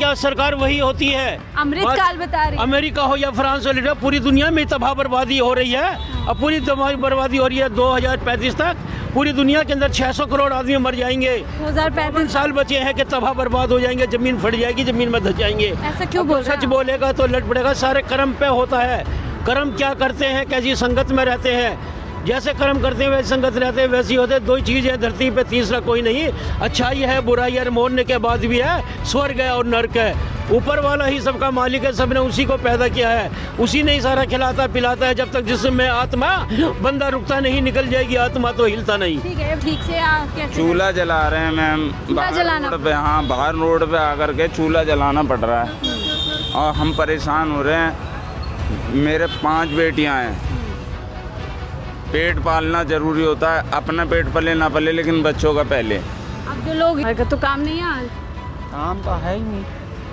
क्या सरकार वही होती है? अमृतकाल बता रही है। अमेरिका हो या फ्रांस हो, लीडर पूरी दुनिया में तबाह बर्बादी हो रही है। अब पूरी तबाह बर्बादी हो रही है। 2035 तक पूरी दुनिया के अंदर 600 करोड़ आदमी मर जाएंगे। 2035 साल बचे हैं कि तबाह बर्बाद हो जाएंगे, जमीन फट जाएगी, जमीन में धस जाएंगे। ऐसा क्यों बोल रहे सच हैं? बोलेगा तो लट पड़ेगा। सारे कर्म पे होता है। कर्म क्या करते हैं, कैसी संगत में रहते हैं। जैसे कर्म करते हैं वैसे संगत रहते हैं, वैसी होते हैं। दो ही चीज़ है धरती पे, तीसरा कोई नहीं। अच्छाई है, बुराई है, मोड़ने के बाद भी है। स्वर्ग है और नरक है। ऊपर वाला ही सबका मालिक है, सबने उसी को पैदा किया है। उसी ने ही सारा खिलाता पिलाता है। जब तक जिसमें आत्मा, बंदा रुकता नहीं, निकल जाएगी आत्मा तो हिलता नहीं। ठीक है, ठीक से आप कैसे? चूल्हा जला रहे हैं मैम, चूल्हा जलाना रोड पे। हाँ, बाहर रोड पे आकर के चूल्हा जलाना पड़ रहा है और हम परेशान हो रहे हैं। मेरे 5 बेटियां हैं। पेट पालना जरूरी होता है। अपना पेट पले ना पले, लेकिन बच्चों का पहले। अब जो लोग तो काम नहीं है आज। काम तो है ही नहीं,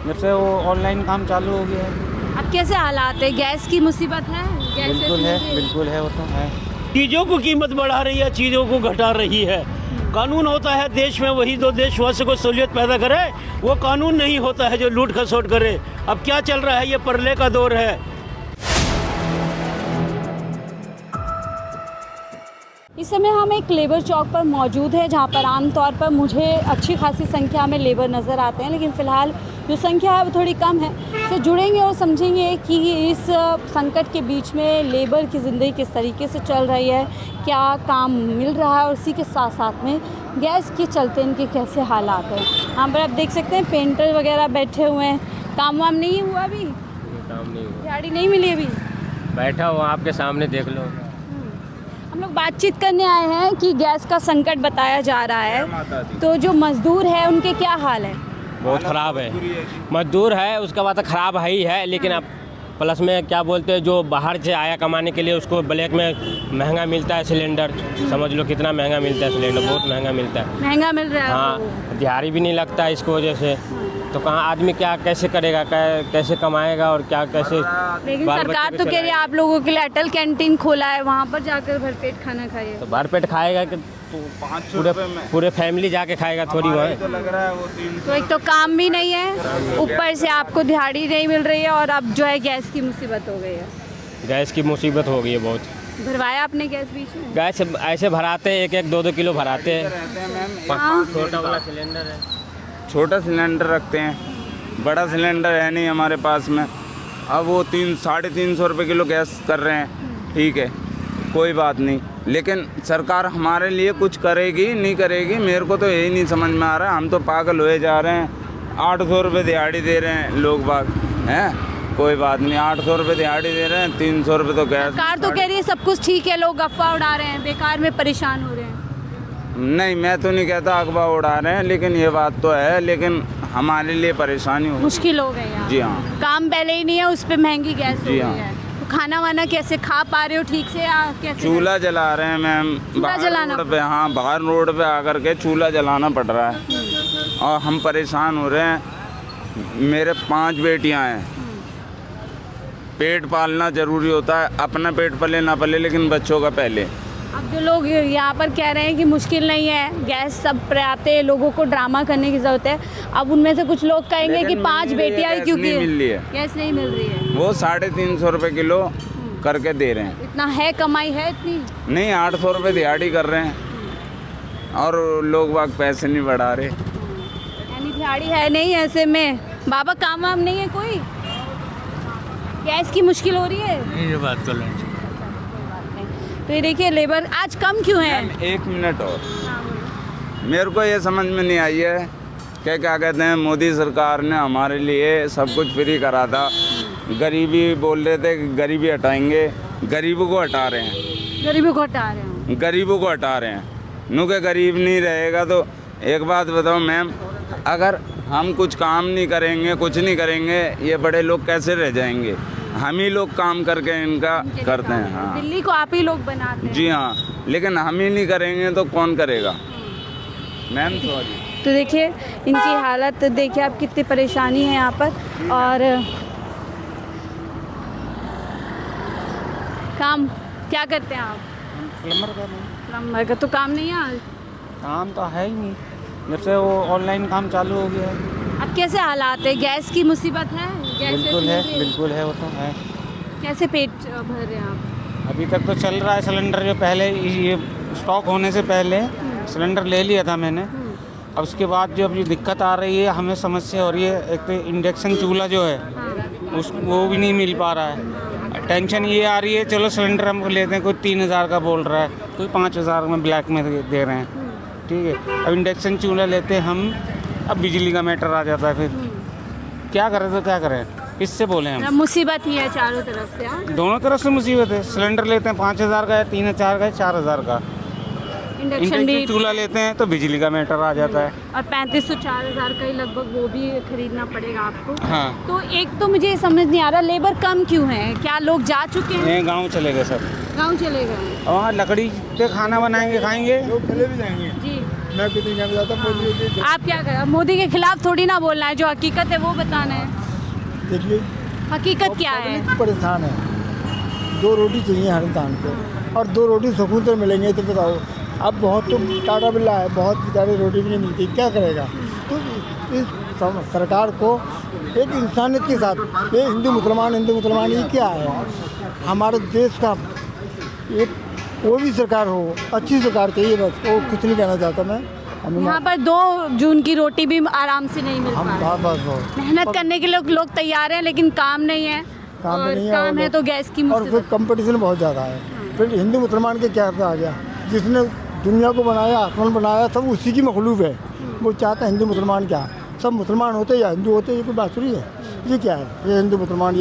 जब से वो ऑनलाइन काम चालू हो गया है। अब कैसे हालात है? गैस की मुसीबत है? गैस बिल्कुल है, बिल्कुल है, वो तो है। चीज़ों को कीमत बढ़ा रही है, चीज़ों को घटा रही है। कानून होता है देश में, वही दो देशवासी को सहूलियत पैदा करे। वो कानून नहीं होता है जो लूट खसोट करे। अब क्या चल रहा है, ये परले का दौर है। इस समय हम एक लेबर चौक पर मौजूद है, जहां पर आमतौर पर मुझे अच्छी खासी संख्या में लेबर नज़र आते हैं, लेकिन फ़िलहाल जो संख्या है वो थोड़ी कम है। इससे जुड़ेंगे और समझेंगे कि इस संकट के बीच में लेबर की ज़िंदगी किस तरीके से चल रही है, क्या काम मिल रहा है, और इसी के साथ साथ में गैस के चलते इनके कैसे हालात हैं। यहाँ पर आप देख सकते हैं पेंटर वगैरह बैठे हुए हैं। काम वाम नहीं हुआ अभी? काम नहीं हुआ, दिहाड़ी नहीं मिली अभी? बैठा हुआ आपके सामने, देख लो। हम लोग बातचीत करने आए हैं कि गैस का संकट बताया जा रहा है, तो जो मजदूर है उनके क्या हाल है? बहुत ख़राब है। मजदूर है, उसका बात ख़राब है ही है, लेकिन अब प्लस में क्या बोलते हैं, जो बाहर से आया कमाने के लिए उसको ब्लैक में महंगा मिलता है सिलेंडर। समझ लो कितना महंगा मिलता है सिलेंडर, बहुत महंगा मिलता है। महंगा मिल रहा है? हाँ, दिहाड़ी भी नहीं लगता है इसको वजह से। तो कहाँ आदमी क्या कैसे करेगा, कैसे कमाएगा और क्या कैसे। लेकिन सरकार तो कह रही है आप लोगों के लिए अटल कैंटीन खोला है, वहाँ पर जाकर भरपेट खाना खाइए। तो भरपेट खाएगा कि पूरे फैमिली जाके खाएगा थोड़ी वहाँ। तो लग रहा है वो 300। तो एक तो काम भी नहीं है, ऊपर से आपको दिहाड़ी नहीं मिल रही है, और अब जो है गैस की मुसीबत हो गई है। गैस की मुसीबत हो गई है बहुत। भरवाया आपने गैस बीच में? गैस ऐसे भराते हैं, 1-1, 2-2 किलो भराते हैं। हाँ। छोटा वाला सिलेंडर है। छोटा सिलेंडर रखते हैं, बड़ा सिलेंडर है नहीं हमारे पास में। अब वो 300-350 रुपये किलो गैस कर रहे हैं। ठीक है, कोई बात नहीं, लेकिन सरकार हमारे लिए कुछ करेगी नहीं करेगी, मेरे को तो यही नहीं समझ में आ रहा है। हम तो पागल हुए जा रहे हैं। 800 रुपये दिहाड़ी दे रहे हैं लोग बाग हैं। कोई बात नहीं, 800 रुपये दिहाड़ी दे रहे हैं, 300 रुपये तो गैस। सरकार तो कह रही है सब कुछ ठीक है, लोग अफवाह उड़ा रहे हैं, बेकार में परेशान हो रहे हैं। नहीं, मैं तो नहीं कहता अखबार उड़ा रहे हैं, लेकिन ये बात तो है, लेकिन हमारे लिए परेशानी हो, मुश्किल हो गई है। जी हाँ। काम पहले ही नहीं है, उस पर महंगी गैस हो जी गई हाँ। है। तो खाना वाना कैसे खा पा रहे हो ठीक से, या कैसे? चूल्हा जला रहे हैं मैम, बाहर जलाना रोड पे। हाँ, बाहर रोड पे आकर के चूल्हा जलाना पड़ रहा है और हम परेशान हो रहे हैं। मेरे 5 बेटियां हैं। पेट पालना जरूरी होता है। अपना पेट पले ना पले, लेकिन बच्चों का पहले। अब जो लोग यहाँ पर कह रहे हैं कि मुश्किल नहीं है, गैस सब पर आते हैं, लोगों को ड्रामा करने की ज़रूरत है। अब उनमें से कुछ लोग कहेंगे कि 5 बेटियाँ ही क्योंकि नहीं मिल रही है, गैस नहीं मिल रही है। वो 350 रुपये किलो करके दे रहे हैं। इतना है, कमाई है इतनी नहीं, 800 रुपये दिहाड़ी कर रहे हैं और लोग बाग पैसे नहीं बढ़ा रहे। यानी दिहाड़ी है नहीं। ऐसे में बाबा काम वाम नहीं है कोई, गैस की मुश्किल हो रही है। ये बात कर लें। तो ये देखिए लेबर आज कम क्यों है? 1 मिनट और, मेरे को ये समझ में नहीं आई है कि क्या कहते हैं, मोदी सरकार ने हमारे लिए सब कुछ फ्री करा था। गरीबी बोल रहे थे कि गरीबी हटाएंगे, गरीबों को हटा रहे हैं। गरीबी को हटा रहे हैं? गरीबों को हटा रहे हैं। नु के गरीब नहीं रहेगा तो एक बात बताओ मैम, अगर हम कुछ काम नहीं करेंगे, कुछ नहीं करेंगे, ये बड़े लोग कैसे रह जाएंगे? हम ही लोग काम करके इनका करते हैं। हाँ, दिल्ली को आप ही लोग बनाते हैं। जी हाँ, लेकिन हम ही नहीं करेंगे तो कौन करेगा मैम? सॉरी। तो देखिए इनकी हालत देखिए आप, कितनी परेशानी है यहाँ पर। और काम क्या करते हैं आप? प्लम्बर कर रहे हैं। प्लम्बर का तो काम नहीं है आज? काम तो है ही नहीं, जब से वो ऑनलाइन काम चालू हो गया है। अब कैसे हालात है? गैस की मुसीबत है? गैस बिल्कुल मिल है, रही बिल्कुल है, वो तो है। कैसे पेट भर रहे हैं आप? अभी तक तो चल रहा है सिलेंडर, जो पहले ये स्टॉक होने से पहले सिलेंडर ले लिया था मैंने। अब उसके बाद जो अभी दिक्कत आ रही है, हमें समस्या हो रही है, एक तो इंडक्शन चूल्हा जो है वो भी नहीं मिल पा रहा है। टेंशन ये आ रही है, चलो सिलेंडर हम लेते हैं, कोई 3,000 का बोल रहा है, कोई 5,000 में ब्लैक में दे रहे हैं, ठीक है। अब इंडक्शन चूल्हा लेते हैं हम, अब बिजली का मैटर आ जाता है, फिर क्या करें तो क्या करें, किससे बोलें हम? मुसीबत ही है चारों तरफ से। हाँ, दोनों तरफ से मुसीबत है। सिलेंडर लेते हैं 5,000 का है, 3,000 का है, 4,000 का। इंडक्शन भी इंडक्शन चूल्हा लेते हैं तो बिजली का मैटर आ जाता है। और 3500 4,000 का ही लगभग वो भी खरीदना पड़ेगा आपको। हाँ, तो एक तो मुझे ये समझ नहीं आ रहा, लेबर कम क्यों है? क्या लोग जा चुके हैं? ये गांव चले गए सब, गांव चले गए? और वहाँ लकड़ी पे खाना बनाएंगे, खाएंगे। जी, मैं कितनी जाना चाहता हूँ। आप क्या करें? मोदी के खिलाफ थोड़ी ना बोलना है, जो हकीकत है वो बताना है। देखिए, हकीकत क्या है? पब्लिक परेशान है। 2 रोटी चाहिए हर इंसान को, और 2 रोटी सुकून से मिलेंगे तो बताओ। अब बहुत तो टाटा बिल्ला है, बहुत बेचारे रोटी भी नहीं मिलती, क्या करेगा? तो इस सरकार को एक इंसानियत के साथ, ये हिंदू मुसलमान ये क्या है? हमारे देश का एक कोई भी सरकार हो, अच्छी सरकार चाहिए, बस। वो कुछ नहीं कहना चाहता मैं। यहाँ पर 2 जून की रोटी भी आराम से नहीं मिल हम पा रही। बस मेहनत करने के लोग तैयार हैं, लेकिन काम नहीं है। काम और नहीं है, काम और है तो गैस की और फिर मुसीबत। कंपटीशन बहुत ज़्यादा है। फिर हिंदू मुसलमान के क्या आ गया? जिसने दुनिया को बनाया, आसमान बनाया, सब उसी की मखलूक है। वो चाहता है हिंदू मुसलमान क्या, सब मुसलमान होते या हिंदू होते, ये कोई बात थोड़ी है। ये क्या है? ये हिंदू मुसलमान,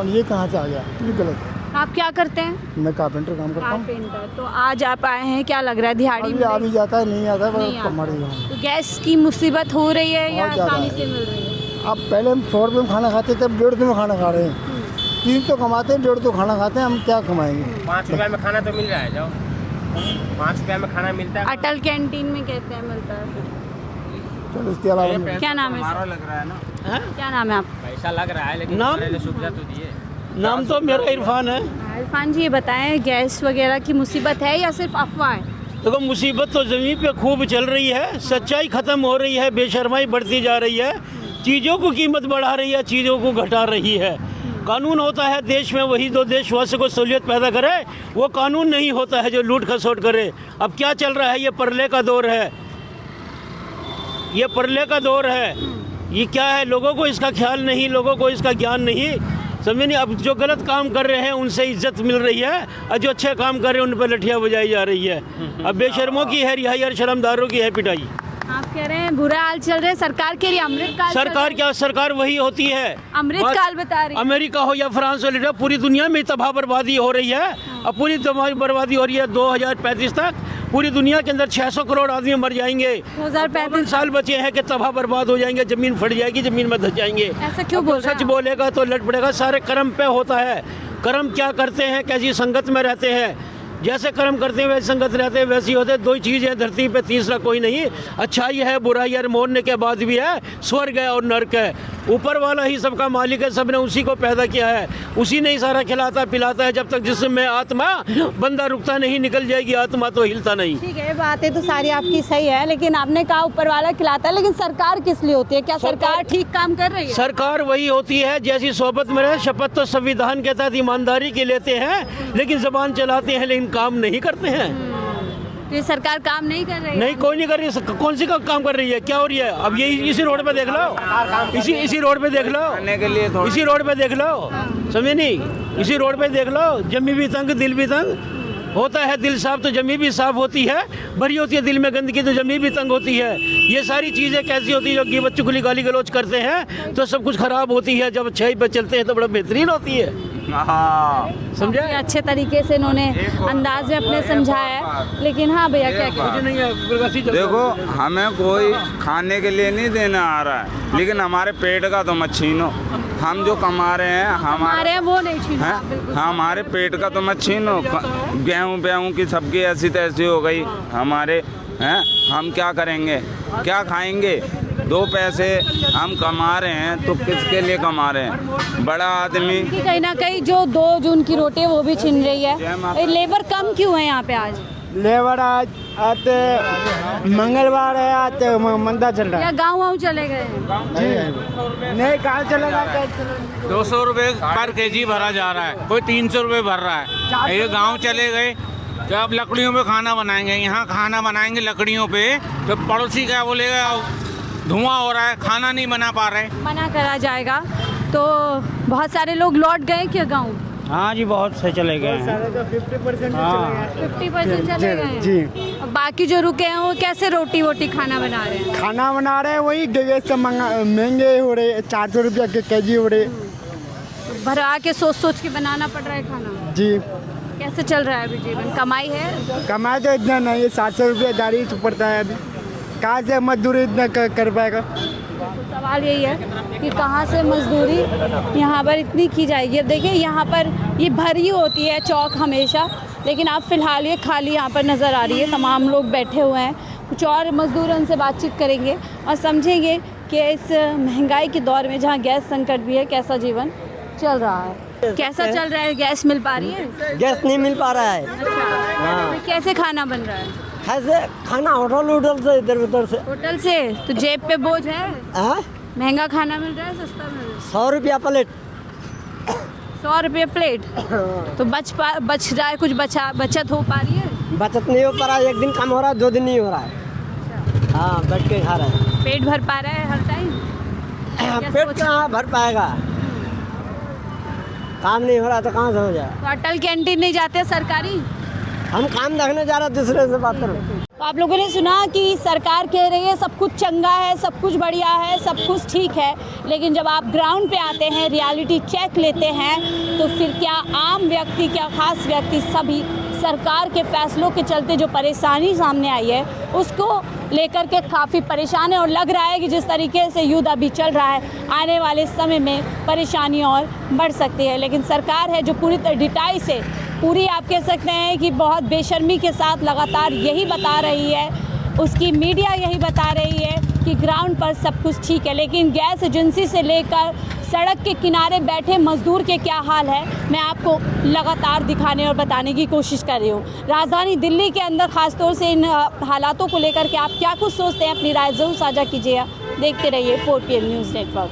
ये कहाँ से आ गया? ये गलत है। आप क्या करते हैं? मैं कारपेंटर काम करता हूँ। कारपेंटर। तो आज आप आए हैं, क्या लग रहा है? दिहाड़ी अभी आ भी जाता है, नहीं आता है, नहीं बस आता। हमारे यहाँ। तो गैस की मुसीबत हो रही है या बहुत ज़्यादा आसानी है। से मिल रही है? अब पहले हम 100 रुपये में खाना खाते थे, अब 150 में खाना खा रहे हैं। 300 कमाते हैं, 150 खाना खाते हैं, हम क्या कमाएंगे? 5 रुपये में खाना तो मिल रहा है, जाओ 5 रुपये में खाना मिलता है। अटल कैंटीन में कहते हैं मिलता है। चलो, इसके अलावा क्या नाम है? हमारा लग रहा है ना। क्या नाम है आप? पैसा लग रहा है, लेकिन नाम? हमारे लिए सुविधा तो दिए। नाम तो मेरा इरफान है। इरफान जी, ये बताएं, गैस वगैरह की मुसीबत है या सिर्फ अफवाह है? देखो, मुसीबत तो ज़मीन पे खूब चल रही है, सच्चाई ख़त्म हो रही है, बेशर्माई बढ़ती जा रही है, चीज़ों को कीमत बढ़ा रही है, चीज़ों को घटा रही है। कानून होता है देश में वही जो देशवासी को सहूलियत पैदा करे, वो कानून नहीं होता है जो लूट खसोट करे। अब क्या चल रहा है? ये परले का दौर है, ये परले का दौर है। ये क्या है? लोगों को इसका ख्याल नहीं, लोगों को इसका ज्ञान नहीं, समझे नहीं। अब जो गलत काम कर रहे हैं उनसे इज्जत मिल रही है, और जो अच्छे काम कर रहे हैं उन पर लठियाँ बजाई जा रही है। अब बेशर्मों की है रिहाई और शर्मदारों की है पिटाई। आप कह रहे हैं बुरा हाल चल रहा है, सरकार कह रही है अमृतकाल। सरकार क्या? सरकार वही होती है, अमृतकाल बता रही है। अमेरिका हो या फ्रांस हो, लीडर पूरी दुनिया में तबाह बर्बादी हो रही है। अब पूरी तबाह बर्बादी हो रही है। 2035 तक पूरी दुनिया के अंदर 600 करोड़ आदमी मर जाएंगे। 2035 साल बचे हैं कि तबाह बर्बाद हो जाएंगे, जमीन फट जाएगी, जमीन में धस जाएंगे। ऐसा क्यों बोल रहे सच हैं? बोलेगा तो लट पड़ेगा। सारे कर्म पे होता है। कर्म क्या करते हैं, कैसी संगत में रहते हैं, जैसे कर्म करते हैं वैसे संगत रहते हैं, वैसी होते हैं। 2 ही चीज़ है धरती पे, तीसरा कोई नहीं। अच्छाई है, बुराई है, मोड़ने के बाद भी है, स्वर्ग है और नरक है। ऊपर वाला ही सबका मालिक है, सबने उसी को पैदा किया है, उसी ने ही सारा खिलाता पिलाता है। जब तक जिसमें आत्मा, बंदा रुकता नहीं, निकल जाएगी आत्मा तो हिलता नहीं। ठीक है, बातें तो सारी आपकी सही है, लेकिन आपने कहा ऊपर वाला खिलाता है, लेकिन सरकार किस लिए होती है? क्या सरकार ठीक काम कर रही है? सरकार वही होती है जैसी सोबत में रहे। शपथ तो संविधान के तहत ईमानदारी की लेते हैं, लेकिन जबान चलाते हैं, लेकिन काम नहीं करते हैं। ये सरकार काम नहीं कर रही है? नहीं, कोई नहीं कर रही है। कौन सी काम कर रही है? क्या हो रही है? अब ये इसी रोड पे देख लो, इसी रोड पे देख लो, खाने के लिए थोड़ा इसी रोड पे देख लो, समझे नहीं? इसी रोड पे देख लो, जमी भी तंग, दिल भी तंग होता है। दिल साफ तो जमी भी साफ होती है, भरी होती है दिल में गंदगी तो जमी भी तंग होती है। ये सारी चीज़ें कैसी होती है? जो गिबत चुगली गाली गलौज करते हैं तो सब कुछ खराब होती है, जब अच्छाई पे चलते हैं तो बड़ा बेहतरीन होती है। हाँ, समझे? ये अच्छे तरीके से इन्होंने अंदाज में अपने समझाया है। लेकिन हाँ भैया, क्या कहते कुछ नहीं है। देखो, हमें कोई खाने के लिए नहीं देना आ रहा है, लेकिन हमारे पेट का तो मत छीनो। हम जो कमा रहे हैं हमारे वो नहीं छीनो हैं, आप, बिल्कुल। हमारे पेट का तो मत छीनो। गेहूँ की सबकी ऐसी तैसी हो गई हमारे हैं, हम क्या करेंगे, क्या खाएंगे? 2 पैसे हम कमा रहे हैं तो किसके लिए कमा रहे हैं? बड़ा आदमी कि कहीं ना कहीं जो 2 जून की रोटी है वो भी छिन रही है। लेबर कम क्यों है यहाँ पे आज? लेबर आज आते मंगलवार है, आते मंदा चल रहा या गाँव वाँव चले गए हैं? है। नहीं कहाँ चलेगा? 200 रुपये पर केजी भरा जा रहा है, कोई 300 रुपये भर रहा है। ये गांव चले गए तो अब लकड़ियों पे खाना बनाएंगे, यहाँ खाना बनाएंगे लकड़ियों पे, तो पड़ोसी क्या बोलेगा, धुआं हो रहा है, खाना नहीं बना पा रहे। मना करा जाएगा। तो बहुत सारे लोग लौट गए क्या गाँव? हाँ जी, बहुत से चले गए हैं। 50% 50% चले गए हैं। जी। और बाकी जो रुके हैं वो कैसे रोटी वोटी खाना बना रहे हैं? खाना बना रहे हैं, वही गैस से महंगे हो रहे, 400 रुपया के केजी हो रहे। भरा के सोच सोच के बनाना पड़ रहा है खाना। जी। कैसे चल रहा है अभी जीवन? कमाई है? कमाई तो इतना नहीं है, 700 रुपया दाढ़ी तो पड़ता है अभी, कहाँ से मजदूरी इतना कर पाएगा? तो सवाल यही है कि कहाँ से मजदूरी यहाँ पर इतनी की जाएगी। अब देखिए यहाँ पर ये भरी होती है चौक हमेशा, लेकिन अब फ़िलहाल ये खाली यहाँ पर नज़र आ रही है। तमाम लोग बैठे हुए हैं, कुछ और मज़दूर उनसे बातचीत करेंगे और समझेंगे कि इस महंगाई के दौर में जहाँ गैस संकट भी है, कैसा जीवन चल रहा है। कैसा चल रहा है? गैस मिल पा रही है? गैस नहीं मिल पा रहा है। अच्छा, तो कैसे खाना बन रहा है? कैसे खाना होटल उटल से इधर उधर से। होटल से? तो जेब पे बोझ है? हाँ? महंगा खाना मिल रहा है, सस्ता मिल रहा है? 100 रुपया प्लेट। 100 रुपये प्लेट? तो बच रहा है कुछ? बचत हो पा रही है? बचत नहीं हो पा रहा है, एक दिन कम हो रहा है, 2 दिन नहीं हो रहा है। हाँ, बैठ के खा रहे हैं। पेट भर पा रहा है हर टाइम? पेट कहाँ भर पाएगा, काम नहीं हो रहा तो कहाँ से हो जाए। तो अटल कैंटीन नहीं जाते सरकारी? हम काम देखने जा रहे हैं, दूसरे से बात करो। तो आप लोगों ने सुना कि सरकार कह रही है सब कुछ चंगा है, सब कुछ बढ़िया है, सब कुछ ठीक है, लेकिन जब आप ग्राउंड पे आते हैं, रियलिटी चेक लेते हैं, तो फिर क्या आम व्यक्ति, क्या खास व्यक्ति, सभी सरकार के फैसलों के चलते जो परेशानी सामने आई है उसको लेकर के काफ़ी परेशान है। और लग रहा है कि जिस तरीके से युद्ध अभी चल रहा है, आने वाले समय में परेशानी और बढ़ सकती है। लेकिन सरकार है जो पूरी ढिठाई से, पूरी आप कह सकते हैं कि बहुत बेशर्मी के साथ लगातार यही बता रही है, उसकी मीडिया यही बता रही है कि ग्राउंड पर सब कुछ ठीक है, लेकिन गैस एजेंसी से लेकर सड़क के किनारे बैठे मजदूर के क्या हाल है, मैं आपको लगातार दिखाने और बताने की कोशिश कर रही हूँ। राजधानी दिल्ली के अंदर ख़ासतौर से इन हालातों को लेकर के आप क्या कुछ सोचते हैं, अपनी राय ज़रूर साझा कीजिए। देखते रहिए 4PM न्यूज़ नेटवर्क।